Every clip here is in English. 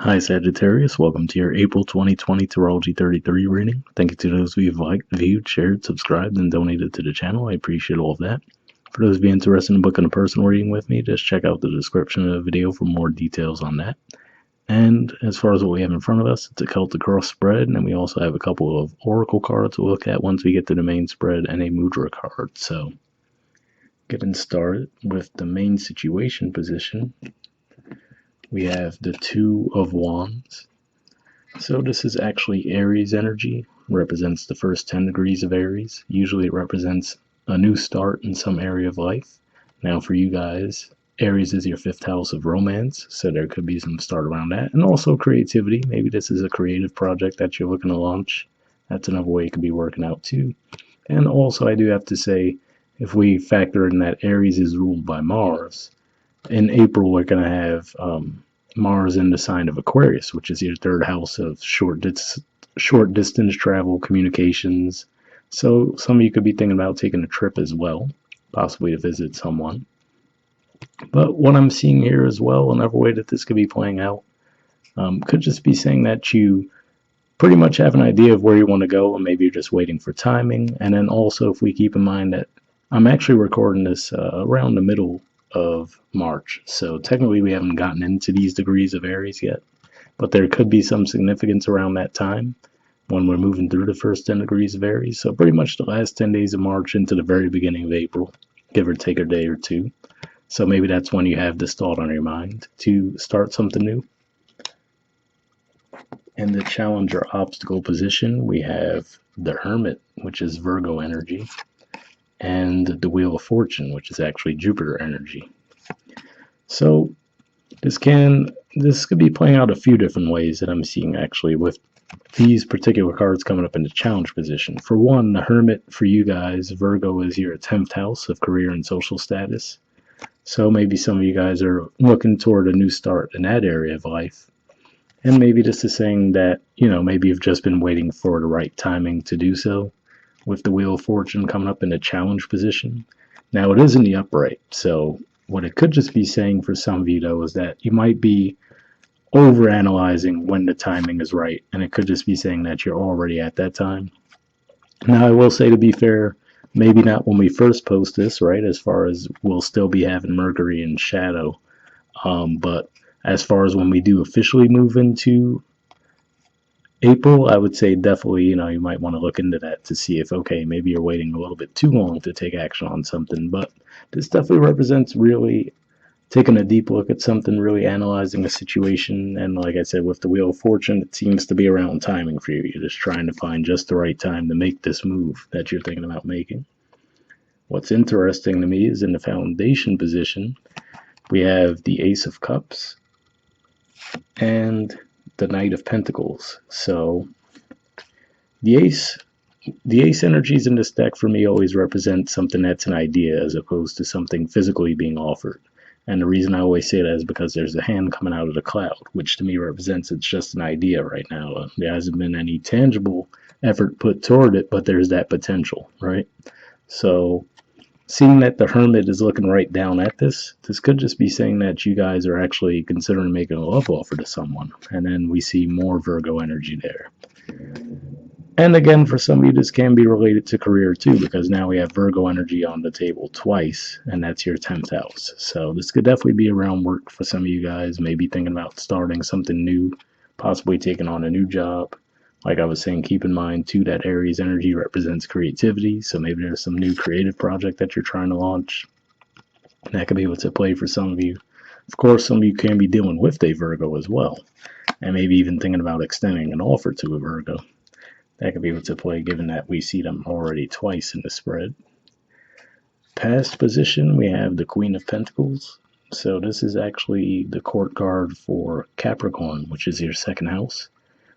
Hi Sagittarius, welcome to your April 2020 Astrology 33 reading. Thank you to those of you who've liked, viewed, shared, subscribed, and donated to the channel. I appreciate all of that. For those of you interested in booking a personal reading with me, just check out the description of the video for more details on that. And as far as what we have in front of us, it's a Celtic cross spread, and we also have a couple of oracle cards to look at once we get to the main spread and a Mudra card. So, getting started with the main situation position, we have the Two of Wands. So this is actually Aries energy, represents the first 10 degrees of Aries. Usually it represents a new start in some area of life. Now for you guys, Aries is your 5th house of romance, so there could be some start around that. And also creativity. Maybe this is a creative project that you're looking to launch. That's another way it could be working out too. And also I do have to say, if we factor in that Aries is ruled by Mars, in April we're going to have Mars in the sign of Aquarius, which is your 3rd house of short distance travel, communications. So some of you could be thinking about taking a trip as well, possibly to visit someone. But what I'm seeing here as well, another way that this could be playing out, could just be saying that you pretty much have an idea of where you want to go, and maybe you're just waiting for timing. And then also, if we keep in mind that I'm actually recording this around the middle of March, so technically we haven't gotten into these degrees of Aries yet, but there could be some significance around that time when we're moving through the first 10 degrees of Aries. So pretty much the last 10 days of March into the very beginning of April, give or take a day or two. So maybe that's when you have this thought on your mind to start something new. In the Challenger obstacle position, we have the Hermit, which is Virgo energy, and the Wheel of Fortune, which is actually Jupiter energy. So this could be playing out a few different ways that I'm seeing actually with these particular cards coming up in the challenge position. For one, the Hermit for you guys, Virgo is your 10th house of career and social status. So maybe some of you guys are looking toward a new start in that area of life. And maybe this is saying that, maybe you've just been waiting for the right timing to do so, with the Wheel of Fortune coming up in the challenge position. Now it is in the upright, so what it could just be saying for some of you though is that you might be overanalyzing when the timing is right, and it could just be saying that you're already at that time. Now I will say, to be fair, maybe not when we first post this, right, as far as we'll still be having Mercury in shadow, but as far as when we do officially move into April, I would say definitely, you might want to look into that to see if, okay, maybe you're waiting a little bit too long to take action on something. But this definitely represents really taking a deep look at something, really analyzing a situation. And like I said, with the Wheel of Fortune, it seems to be around timing for you. You're just trying to find just the right time to make this move that you're thinking about making. What's interesting to me is in the foundation position, we have the Ace of Cups and the Knight of Pentacles. So the ace energies in this deck for me always represent something that's an idea as opposed to something physically being offered. And the reason I always say that is because there's a hand coming out of the cloud, which to me represents it's just an idea right now. There hasn't been any tangible effort put toward it, but there's that potential, right? So seeing that the Hermit is looking right down at this could just be saying that you guys are actually considering making a love offer to someone. And then we see more Virgo energy there. And again, for some of you, this can be related to career too, because now we have Virgo energy on the table twice, and that's your 10th house. So this could definitely be around work for some of you guys, maybe thinking about starting something new, possibly taking on a new job. Like I was saying, keep in mind too that Aries energy represents creativity, so maybe there's some new creative project that you're trying to launch. And that could be what's at play for some of you. Of course, some of you can be dealing with a Virgo as well, and maybe even thinking about extending an offer to a Virgo. That could be what's at play, given that we see them already twice in the spread. Past position, we have the Queen of Pentacles. So this is actually the court card for Capricorn, which is your 2nd house.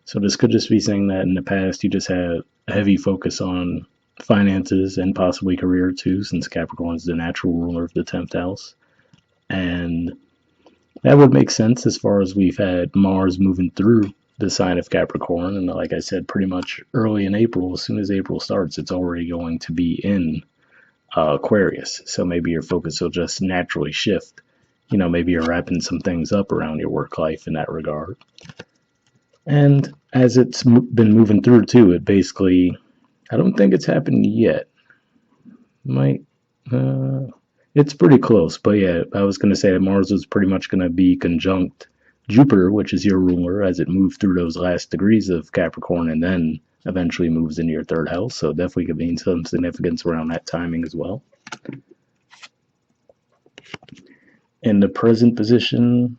So this could just be saying that in the past you just had a heavy focus on finances and possibly career too, since Capricorn is the natural ruler of the 10th house. And that would make sense as far as we've had Mars moving through the sign of Capricorn. And like I said, pretty much early in April, as soon as April starts, it's already going to be in Aquarius. So maybe your focus will just naturally shift maybe you're wrapping some things up around your work life in that regard. And as it's been moving through too, it basically, I don't think it's happened yet. Might, it's pretty close, but yeah, I was going to say that Mars was pretty much going to be conjunct Jupiter, which is your ruler, as it moved through those last degrees of Capricorn and then eventually moves into your third house. So definitely could mean some significance around that timing as well. In the present position,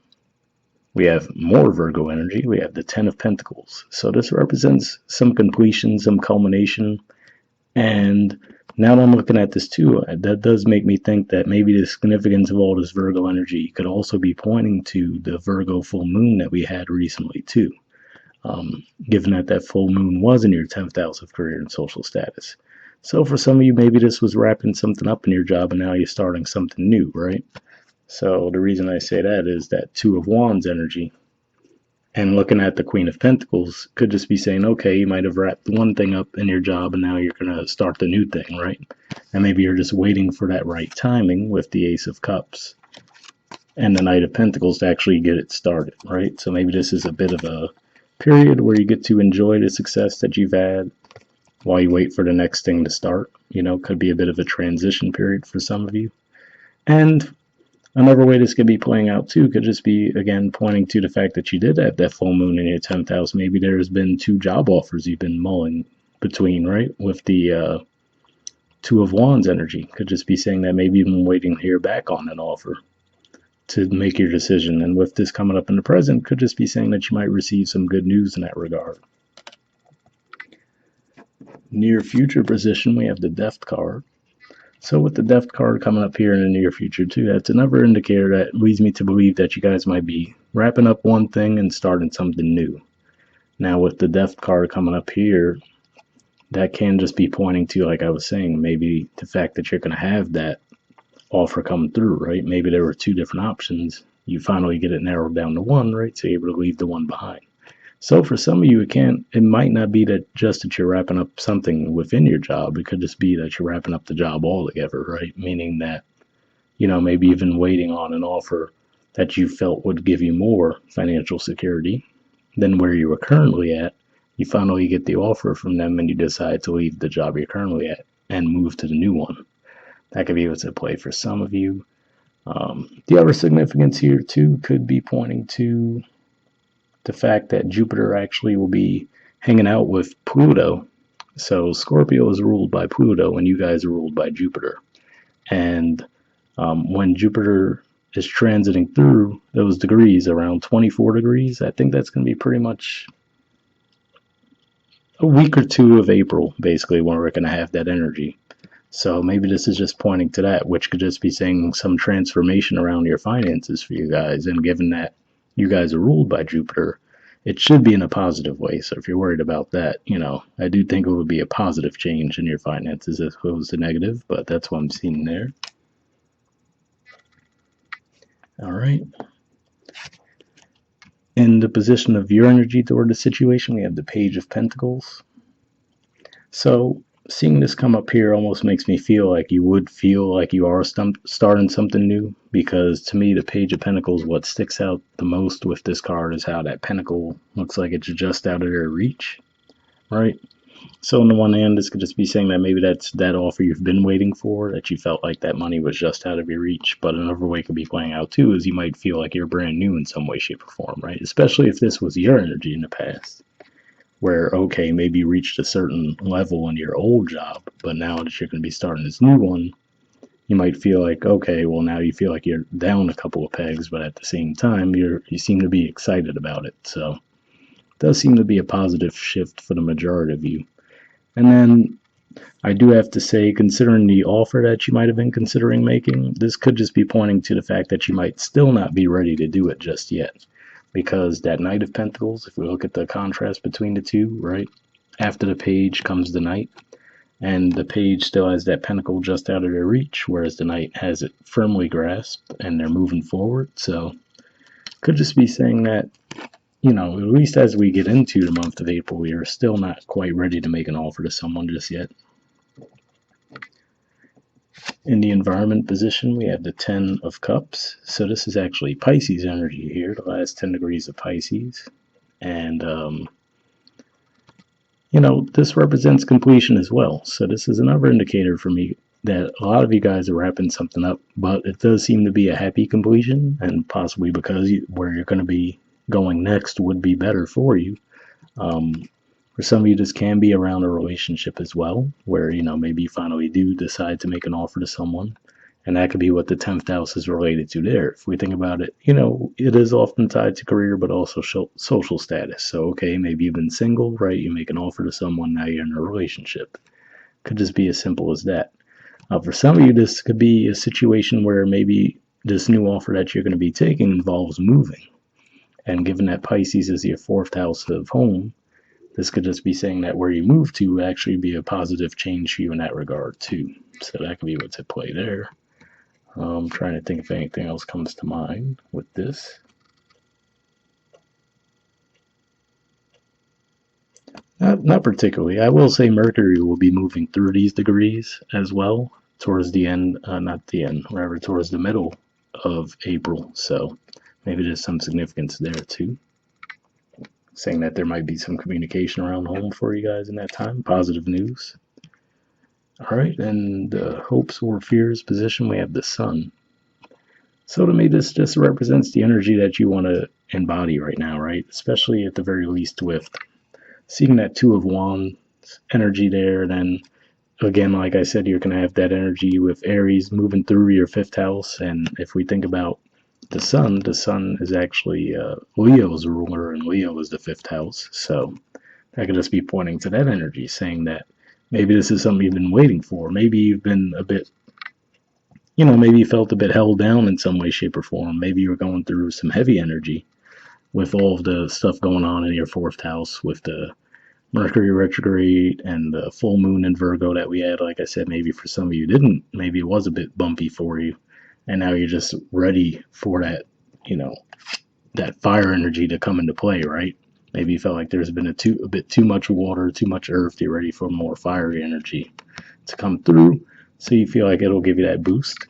we have more Virgo energy. We have the Ten of Pentacles. So this represents some completion, some culmination. And now that I'm looking at this too, that does make me think that maybe the significance of all this Virgo energy could also be pointing to the Virgo full moon that we had recently too. Given that that full moon was in your 10th house of career and social status. So for some of you, maybe this was wrapping something up in your job and now you're starting something new, right? So the reason I say that is that Two of Wands energy and looking at the Queen of Pentacles could just be saying, okay, you might have wrapped one thing up in your job and now you're going to start the new thing, right? And maybe you're just waiting for that right timing with the Ace of Cups and the Knight of Pentacles to actually get it started, right? So maybe this is a bit of a period where you get to enjoy the success that you've had while you wait for the next thing to start. Could be a bit of a transition period for some of you. And another way this could be playing out too could just be, again, pointing to the fact that you did have that full moon in your 10th house. Maybe there's been 2 job offers you've been mulling between, right? With the Two of Wands energy. Could just be saying that maybe you've been waiting to hear back on an offer to make your decision. And with this coming up in the present, could just be saying that you might receive some good news in that regard. Near future position, we have the Death card. So with the Death card coming up here in the near future too, that's another indicator that leads me to believe that you guys might be wrapping up one thing and starting something new. Now with the Death card coming up here, that can just be pointing to, like I was saying, maybe the fact that you're going to have that offer come through, right? Maybe there were 2 different options. You finally get it narrowed down to one, right? So you're able to leave the one behind. So for some of you, it might not be that just that you're wrapping up something within your job. It could just be that you're wrapping up the job altogether, right? Meaning that, maybe even waiting on an offer that you felt would give you more financial security than where you were currently at. You finally get the offer from them and you decide to leave the job you're currently at and move to the new one. That could be what's at play for some of you. The other significance here too could be pointing to the fact that Jupiter actually will be hanging out with Pluto. So Scorpio is ruled by Pluto and you guys are ruled by Jupiter. And when Jupiter is transiting through those degrees around 24 degrees, I think that's going to be pretty much a week or 2 of April, basically, when we're going to have that energy. So maybe this is just pointing to that, which could just be saying some transformation around your finances for you guys. And given that you guys are ruled by Jupiter, it should be in a positive way. So if you're worried about that, I do think it would be a positive change in your finances as opposed to negative, but that's what I'm seeing there. All right. In the position of your energy toward the situation, we have the Page of Pentacles. So seeing this come up here almost makes me feel like you would feel like you are starting something new, because to me the Page of Pentacles, what sticks out the most with this card is how that pentacle looks like it's just out of their reach, right? So on the one hand, this could just be saying that maybe that's that offer you've been waiting for, that you felt like that money was just out of your reach. But another way it could be playing out too is you might feel like you're brand new in some way, shape, or form, right? Especially if this was your energy in the past, where, okay, maybe you reached a certain level in your old job, but now that you're going to be starting this new one, you might feel like, okay, well, now you feel like you're down a couple of pegs, but at the same time, you seem to be excited about it. So it does seem to be a positive shift for the majority of you. And then I do have to say, considering the offer that you might have been considering making, this could just be pointing to the fact that you might still not be ready to do it just yet. Because that Knight of Pentacles, if we look at the contrast between the two, right? After the Page comes the Knight, and the Page still has that pentacle just out of their reach, whereas the Knight has it firmly grasped and they're moving forward. So could just be saying that, at least as we get into the month of April, we are still not quite ready to make an offer to someone just yet. In the environment position, we have the 10 of Cups. So this is actually Pisces energy here, the last 10 degrees of Pisces. And, this represents completion as well. So this is another indicator for me that a lot of you guys are wrapping something up, but it does seem to be a happy completion, and possibly because where you're going to be going next would be better for you. For some of you, this can be around a relationship as well, where, maybe you finally do decide to make an offer to someone. And that could be what the 10th house is related to there. If we think about it, it is often tied to career, but also social status. So, okay, maybe you've been single, right? You make an offer to someone, now you're in a relationship. Could just be as simple as that. For some of you, this could be a situation where maybe this new offer that you're going to be taking involves moving. And given that Pisces is your 4th house of home, this could just be saying that where you move to would actually be a positive change for you in that regard too. So that could be what's at play there. I'm trying to think if anything else comes to mind with this. Not particularly. I will say Mercury will be moving through these degrees as well towards the end, not the end, rather towards the middle of April. So maybe there's some significance there too. Saying that there might be some communication around home for you guys in that time. Positive news. All right, and the hopes or fears position, we have the Sun. So to me, this just represents the energy that you want to embody right now, right? Especially at the very least with seeing that 2 of Wands energy there. Then again, like I said, you're going to have that energy with Aries moving through your 5th house. And if we think about the Sun is actually Leo's ruler, and Leo is the 5th house. So that could just be pointing to that energy, saying that maybe this is something you've been waiting for. Maybe you've been a bit, maybe you felt a bit held down in some way, shape, or form. Maybe you were going through some heavy energy with all of the stuff going on in your 4th house with the Mercury retrograde and the full moon in Virgo that we had. Like I said, maybe for some of you didn't. Maybe it was a bit bumpy for you. And now you're just ready for that, that fire energy to come into play, right? Maybe you felt like there's been a bit too much water, too much earth. You're ready for more fiery energy to come through. So you feel like it'll give you that boost.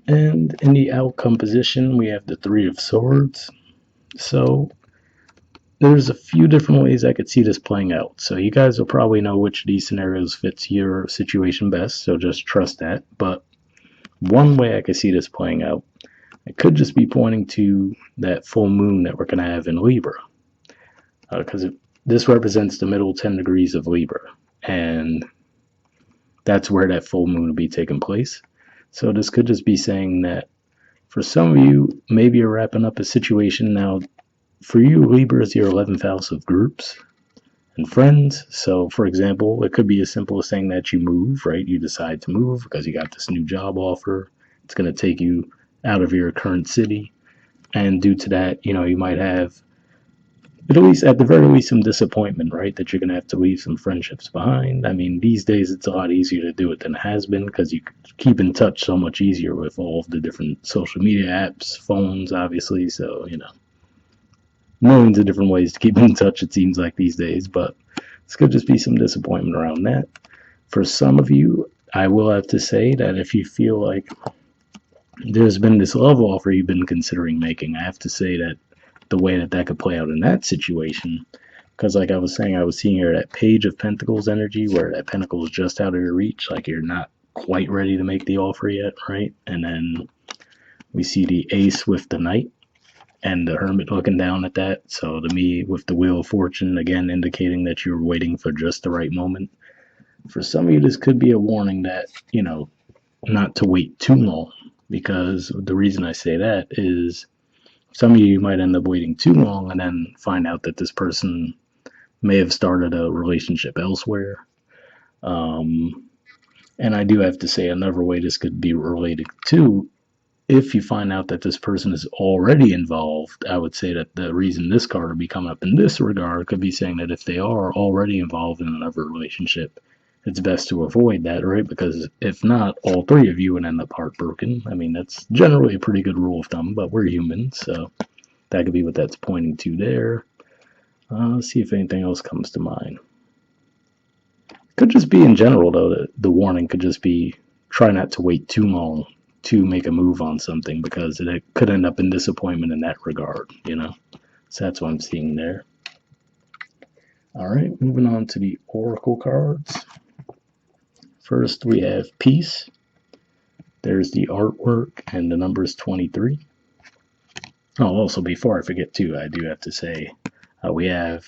And in the outcome position, we have the 3 of Swords. So there's a few different ways I could see this playing out. So you guys will probably know which of these scenarios fits your situation best, so just trust that. But one way I could see this playing out, it could just be pointing to that full moon that we're going to have in Libra. Because this represents the middle 10 degrees of Libra. And that's where that full moon will be taking place. So this could just be saying that for some of you, maybe you're wrapping up a situation now. For you, Libra is your 11th house of groups and friends. So, for example, it could be as simple as saying that you move, right? You decide to move because you got this new job offer. It's going to take you out of your current city. And due to that, you might have, at the very least, some disappointment, right? That you're going to have to leave some friendships behind. I mean, these days it's a lot easier to do it than it has been because you keep in touch so much easier with all of the different social media apps, phones, obviously. So, millions of different ways to keep in touch, it seems like these days, but this could just be some disappointment around that. For some of you, I will have to say that if you feel like there's been this love offer you've been considering making, I have to say that the way that could play out in that situation, because like I was saying, I was seeing here that Page of Pentacles energy where that pentacle is just out of your reach, like you're not quite ready to make the offer yet, right? And then we see the Ace with the Knight and the Hermit looking down at that. So to me, with the Wheel of Fortune, again, indicating that you're waiting for just the right moment. For some of you, this could be a warning that, not to wait too long, because the reason I say that is some of you might end up waiting too long and then find out that this person may have started a relationship elsewhere. And I do have to say another way this could be related to, if you find out that this person is already involved, I would say that the reason this card would be coming up in this regard could be saying that if they are already involved in another relationship, it's best to avoid that, right? Because if not, all 3 of you would end up heartbroken. I mean, that's generally a pretty good rule of thumb, but we're human, so that could be what that's pointing to there. Let's see if anything else comes to mind. Could just be in general, though, the warning could just be try not to wait too long to make a move on something because it could end up in disappointment in that regard, you know? So that's what I'm seeing there. All right, moving on to the oracle cards. First, we have peace. There's the artwork, and the number is 23. Oh, also, before I forget, too, I do have to say we have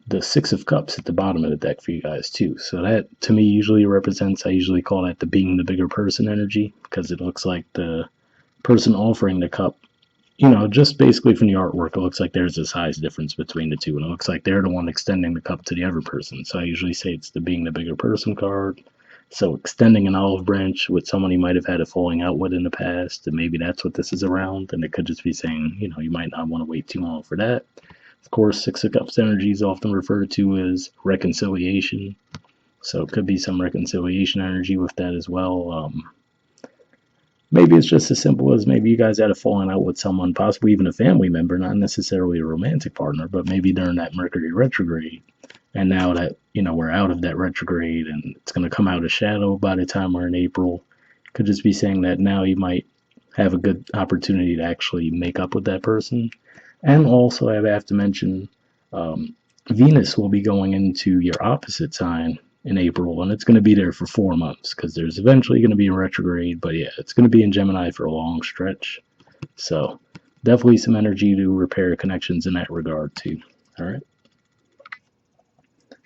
the Six of Cups at the bottom of the deck for you guys, too. So that, to me, usually represents, I usually call that the being the bigger person energy, because it looks like the person offering the cup, you know, just basically from the artwork, it looks like there's a size difference between the two, and it looks like they're the one extending the cup to the other person. So I usually say it's the being the bigger person card. So extending an olive branch with someone you might have had a falling out with in the past, and maybe that's what this is around. And it could just be saying, you know, you might not want to wait too long for that. Of course, Six of Cups energy is often referred to as reconciliation. So it could be some reconciliation energy with that as well. Maybe it's just as simple as maybe you guys had a falling out with someone, possibly even a family member, not necessarily a romantic partner, but maybe during that Mercury retrograde. And now that, you know, we're out of that retrograde and it's going to come out of shadow by the time we're in April, could just be saying that now you might have a good opportunity to actually make up with that person. And also, I have to mention, Venus will be going into your opposite sign in April, and it's going to be there for 4 months because there's eventually going to be a retrograde, but yeah, it's going to be in Gemini for a long stretch. So definitely some energy to repair connections in that regard too. All right.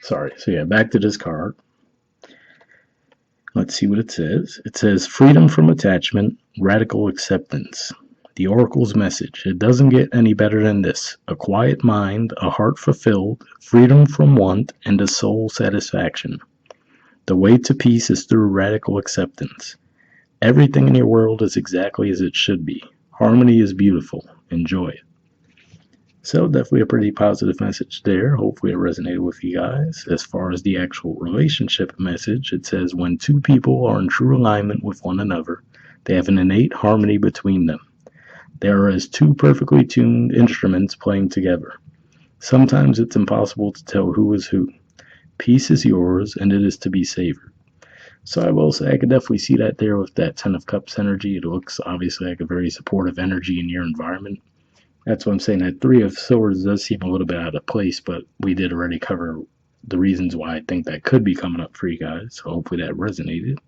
Sorry. So yeah, back to this card. Let's see what it says. It says freedom from attachment, radical acceptance. The Oracle's message. It doesn't get any better than this. A quiet mind, a heart fulfilled, freedom from want, and a soul satisfaction. The way to peace is through radical acceptance. Everything in your world is exactly as it should be. Harmony is beautiful. Enjoy it. So definitely a pretty positive message there. Hopefully it resonated with you guys. As far as the actual relationship message, it says when two people are in true alignment with one another, they have an innate harmony between them. They are as two perfectly tuned instruments playing together. Sometimes it's impossible to tell who is who. Peace is yours, and it is to be savored. So I will say I could definitely see that there with that Ten of Cups energy. It looks obviously like a very supportive energy in your environment. That's what I'm saying. That Three of Swords does seem a little bit out of place, but we did already cover the reasons why I think that could be coming up for you guys. So hopefully that resonated.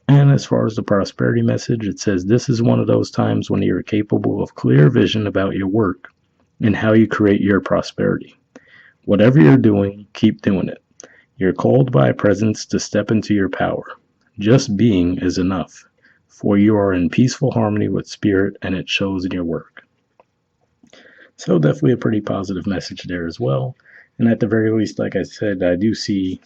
And as far as the prosperity message, it says this is one of those times when you're capable of clear vision about your work and how you create your prosperity. Whatever you're doing, keep doing it. You're called by a presence to step into your power. Just being is enough, for you are in peaceful harmony with spirit and it shows in your work. So definitely a pretty positive message there as well. And at the very least, like I said, I do see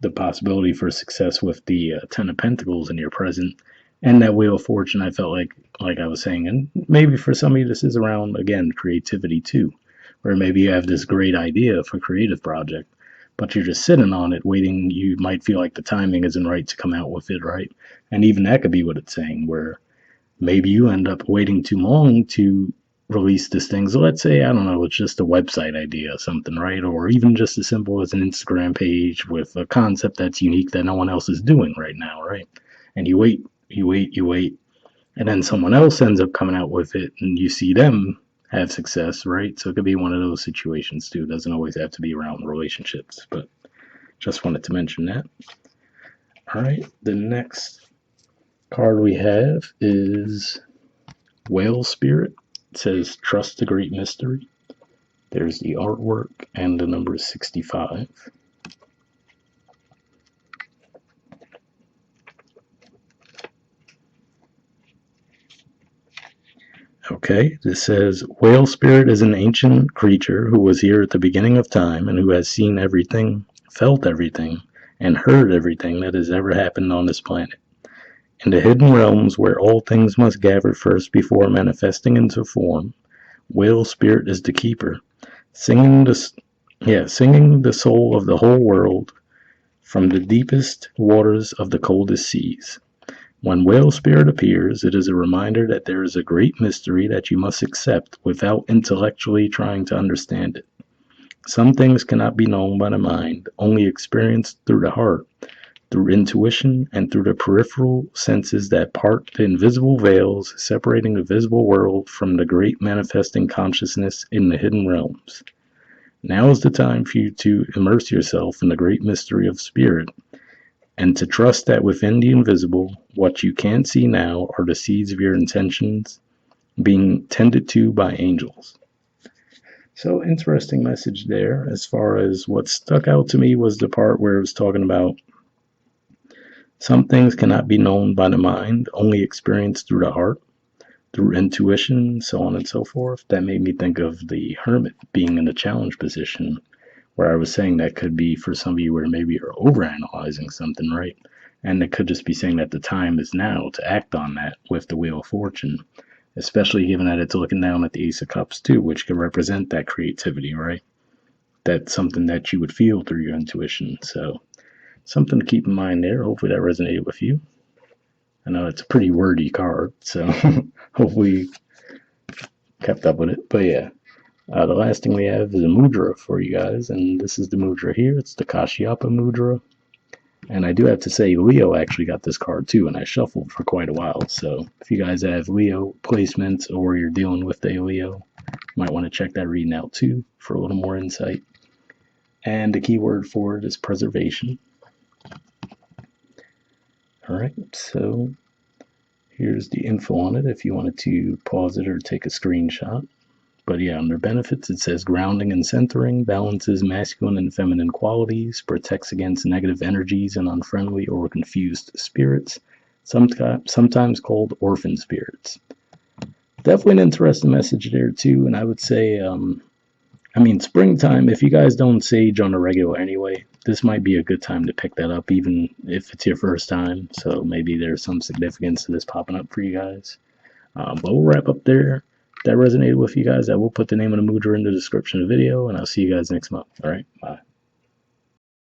the possibility for success with the Ten of Pentacles in your present. And that Wheel of Fortune, I felt like I was saying, and maybe for some of you this is around, again, creativity too. Where maybe you have this great idea for a creative project, but you're just sitting on it waiting. You might feel like the timing isn't right to come out with it, right? And even that could be what it's saying, where maybe you end up waiting too long to release this thing. So let's say, I don't know, it's just a website idea or something, right? Or even just as simple as an Instagram page with a concept that's unique that no one else is doing right now, right? And you wait, and then someone else ends up coming out with it and you see them have success, right? So it could be one of those situations too. It doesn't always have to be around relationships, but just wanted to mention that. All right, the next card we have is Whale Spirit. It says trust the great mystery. There's the artwork and the number is 65. Okay, this says Whale Spirit is an ancient creature who was here at the beginning of time and who has seen everything, felt everything, and heard everything that has ever happened on this planet. In the hidden realms where all things must gather first before manifesting into form, Whale Spirit is the keeper, singing the soul of the whole world from the deepest waters of the coldest seas. When Whale Spirit appears, it is a reminder that there is a great mystery that you must accept without intellectually trying to understand it. Some things cannot be known by the mind, only experienced through the heart, through intuition, and through the peripheral senses that part the invisible veils separating the visible world from the great manifesting consciousness in the hidden realms. Now is the time for you to immerse yourself in the great mystery of spirit, and to trust that within the invisible, what you can't see now are the seeds of your intentions being tended to by angels. So, interesting message there. As far as what stuck out to me was the part where it was talking about some things cannot be known by the mind, only experienced through the heart, through intuition, so on and so forth. That made me think of the hermit being in the challenge position, where I was saying that could be for some of you where maybe you're overanalyzing something, right? And it could just be saying that the time is now to act on that with the Wheel of Fortune, especially given that it's looking down at the Ace of Cups too, which could represent that creativity, right? That's something that you would feel through your intuition. So something to keep in mind there. Hopefully that resonated with you. I know it's a pretty wordy card, so hopefully you kept up with it. But yeah, the last thing we have is a mudra for you guys, and this is the mudra here. It's the Kashyapa mudra. And I do have to say, Leo actually got this card too, and I shuffled for quite a while. So if you guys have Leo placements or you're dealing with a Leo, you might want to check that reading out too for a little more insight. And the key word for it is preservation. All right, so here's the info on it if you wanted to pause it or take a screenshot. But yeah, under benefits, it says grounding and centering, balances masculine and feminine qualities, protects against negative energies and unfriendly or confused spirits, sometimes called orphan spirits. Definitely an interesting message there too, and I would say, springtime, if you guys don't sage on a regular anyway, this might be a good time to pick that up, even if it's your first time. So maybe there's some significance to this popping up for you guys. But we'll wrap up there. If that resonated with you guys, I will put the name of the mudra in the description of the video, and I'll see you guys next month. All right, bye.